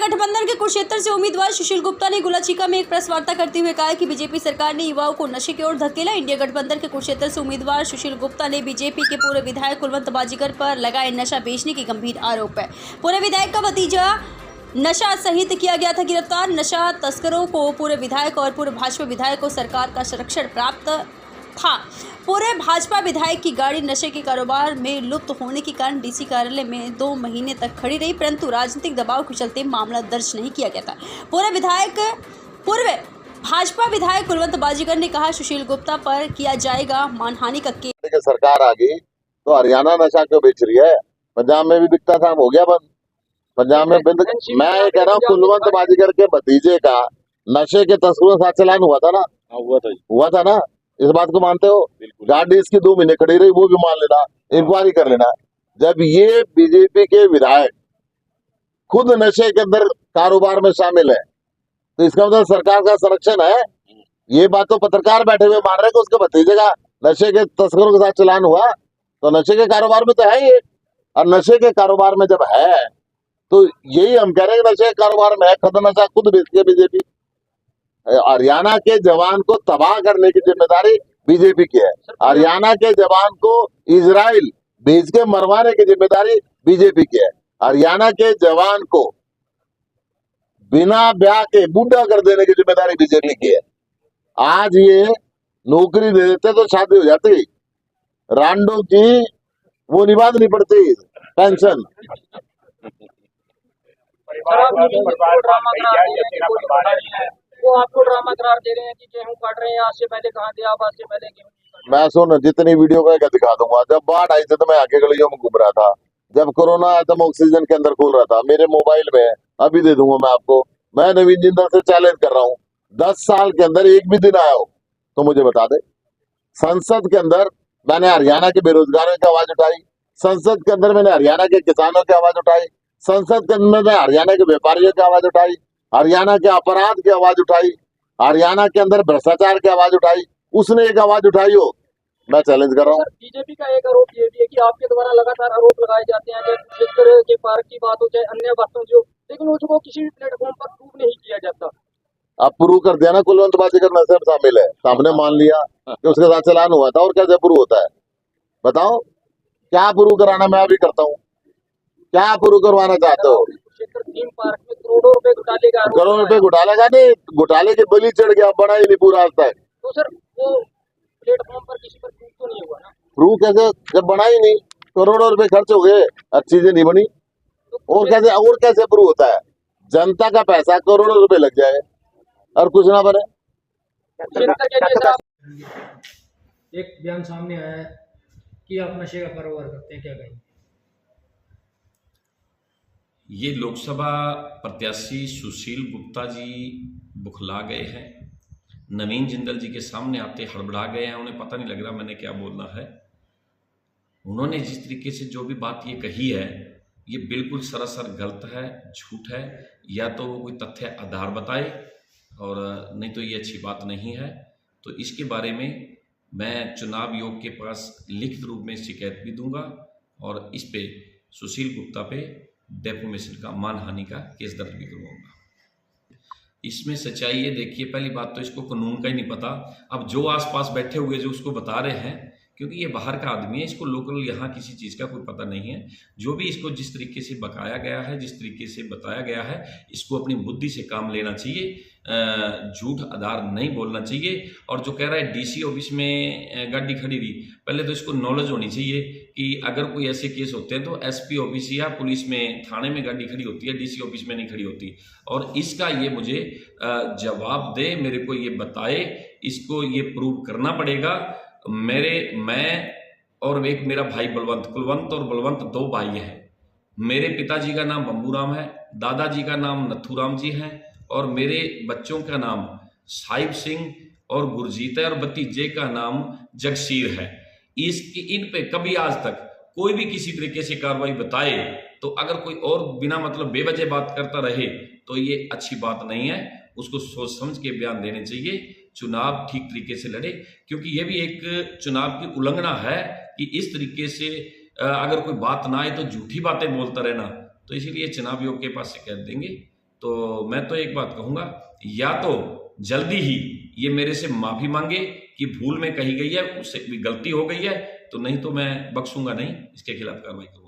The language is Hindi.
गठबंधन के कुरुक्षेत्र से उम्मीदवार सुशील गुप्ता ने गुलाचीका में एक प्रेस वार्ता करते हुए कहा कि बीजेपी सरकार ने युवाओं को नशे की ओर धकेला। इंडिया गठबंधन के कुरुक्षेत्र से उम्मीदवार सुशील गुप्ता ने बीजेपी के पूर्व विधायक कुलवंत बाजीगर पर लगाए नशा बेचने की गंभीर आरोप है। पूर्व विधायक का भतीजा नशा सहित किया गया था गिरफ्तार। नशा तस्करों को पूर्व विधायक और पूर्व भाजपा विधायक को सरकार का संरक्षण प्राप्त था। पूरे भाजपा विधायक की गाड़ी नशे के कारोबार में लुप्त होने के कारण डीसी कार्यालय में 2 महीने तक खड़ी रही, परंतु राजनीतिक दबाव के चलते मामला दर्ज नहीं किया गया था। पूर्व भाजपा विधायक कुलवंत बाजीगर ने कहा सुशील गुप्ता पर किया जाएगा मानहानि का केस। सरकार आ गई तो हरियाणा नशा क्यों बेच रही है? पंजाब में भी बिकता था, हो गया बंद। पंजाब में बंद। मैं ये कह रहा हूँ कुलवंत बाजीगर के भतीजे का नशे के तस्करों के साथ चलान हुआ था ना? हुआ था ना? इस बात को मानते हो? गाड़ी इसकी 2 महीने खड़ी रही, वो भी मान लेना, इंक्वायरी कर लेना। जब ये बीजेपी के विधायक खुद नशे के अंदर कारोबार में शामिल है तो इसका मतलब सरकार का संरक्षण है। ये बात तो पत्रकार बैठे हुए मान रहे कि उसके भतीजे का नशे के तस्करों के साथ चलान हुआ, तो नशे के कारोबार में तो है ये। और नशे के कारोबार में जब है तो यही हम कह रहे हैं कि नशे के कारोबार में है, खुद नशा खुद बेचती है बीजेपी। हरियाणा के जवान को तबाह करने की जिम्मेदारी बीजेपी की है। हरियाणा के जवान को इजराइल भेज के मरवाने की जिम्मेदारी बीजेपी की है। हरियाणा के जवान को बिना ब्याह के बूढ़ा कर देने की जिम्मेदारी बीजेपी की है। आज ये नौकरी दे देते तो शादी हो जाती, रांडो की वो निभानी पड़ती पेंशन। वो आपको ड्रामा करार दे रहे हैं कि गेहूं काट रहे हैं, आज से पहले कहाँ थे आप? आज से पहले गेहूं। मैं सुन जितनी वीडियो का दिखा दूंगा। जब बाढ़ आई थी तो मैं आगे गलियों में घूम रहा था। जब कोरोना आया था मैं ऑक्सीजन के अंदर खोल रहा था। मेरे मोबाइल में अभी दे दूंगा मैं आपको। मैं नवीन जिंदल से चैलेंज कर रहा हूँ, 10 साल के अंदर एक भी दिन आया हो तो मुझे बता दे। संसद के अंदर मैंने हरियाणा के बेरोजगारों की आवाज उठाई, संसद के अंदर मैंने हरियाणा के किसानों की आवाज उठाई, संसद के अंदर मैंने हरियाणा के व्यापारियों की आवाज उठाई, हरियाणा के अपराध की आवाज उठाई, हरियाणा के अंदर भ्रष्टाचार की आवाज उठाई। उसने एक आवाज उठाई हो, मैं चैलेंज कर रहा हूँ। बीजेपी का एक आरोप ये भी है कि आपके द्वारा लगातार आरोप लगाए जाते हैं, जैसे कुरुक्षेत्र के पार्क की बात हो चाहे अन्य बातों जो, लेकिन उसको किसी भी प्लेटफॉर्म पर प्रूव नहीं किया जाता। अब प्रूव कर दिया ना, कुलवंत बाजीगर नशे में शामिल है, सामने मान लिया कि उसके साथ चलान हुआ था। और कैसे प्रूव होता है बताओ? क्या प्रूव कराना मैं अभी करता हूँ? क्या प्रूव करवाना चाहते हो? थीम पार्क में करोड़ों रुपए घोटाले का आरोप। करोड़ रुपए घोटाले का नहीं, घोटाले की बलि चढ़ गया, बड़ा ही नहीं पूरा आज तक। तो सर वो प्लेटफॉर्म पर किसी पर प्रूव तो नहीं हुआ ना? प्रूव कैसे जब बना ही नहीं? करोड़ों रुपए खर्च हो गए, अच्छी चीजें नहीं बनी। और कैसे प्रूव होता है? जनता का पैसा करोड़ों रुपए लग जाए और कुछ ना बने। एक बयान सामने आया है कि आप नशे का कारोबार करते हैं, क्या कहेंगे? ये लोकसभा प्रत्याशी सुशील गुप्ता जी बुखला गए हैं, नवीन जिंदल जी के सामने आते हड़बड़ा गए हैं। उन्हें पता नहीं लग रहा मैंने क्या बोलना है। उन्होंने जिस तरीके से जो भी बात ये कही है ये बिल्कुल सरासर गलत है, झूठ है। या तो वो कोई तथ्य आधार बताए और नहीं तो ये अच्छी बात नहीं है। तो इसके बारे में मैं चुनाव आयोग के पास लिखित रूप में शिकायत भी दूंगा और इस पे सुशील गुप्ता पे डेफोमेशन का, मानहानि का केस दर्ज भी करवाऊंगा। इसमें सच्चाई ये देखिए, पहली बात तो इसको कानून का ही नहीं पता। अब जो आसपास बैठे हुए जो उसको बता रहे हैं, क्योंकि ये बाहर का आदमी है, इसको लोकल यहाँ किसी चीज़ का कोई पता नहीं है। जो भी इसको जिस तरीके से बकाया गया है, जिस तरीके से बताया गया है, इसको अपनी बुद्धि से काम लेना चाहिए, झूठ आधार नहीं बोलना चाहिए। और जो कह रहा है डीसी ऑफिस में गाड़ी खड़ी रही, पहले तो इसको नॉलेज होनी चाहिए कि अगर कोई ऐसे केस होते हैं तो एसपी ऑफिस या पुलिस में, थाने में गाड़ी खड़ी होती है, डीसी ऑफिस में नहीं खड़ी होती। और इसका ये मुझे जवाब दे, मेरे को ये बताए, इसको ये प्रूव करना पड़ेगा। मैं और एक मेरा भाई बलवंत, कुलवंत और बलवंत 2 भाई हैं। मेरे पिताजी का नाम बंबूराम है, दादाजी का नाम नथुराम जी हैं और मेरे बच्चों का नाम साहिब सिंह और गुरजीत है और भतीजे का नाम जगसीर है। इन पे कभी आज तक कोई भी किसी तरीके से कार्रवाई बताए तो अगर कोई और बिना मतलब बेवजह बात करता रहे तो ये अच्छी बात नहीं है। उसको सोच समझ के बयान देने चाहिए, चुनाव ठीक तरीके से लड़े, क्योंकि ये भी एक चुनाव की उल्लंघना है कि इस तरीके से अगर कोई बात ना आए तो झूठी बातें बोलता रहना। तो इसीलिए चुनाव आयोग के पास शिकायत देंगे। तो मैं तो एक बात कहूँगा, या तो जल्दी ही ये मेरे से माफ़ी मांगे कि भूल में कही गई है, उससे भी गलती हो गई है, तो नहीं तो मैं बख्शूंगा नहीं, इसके खिलाफ कार्रवाई करूँगा।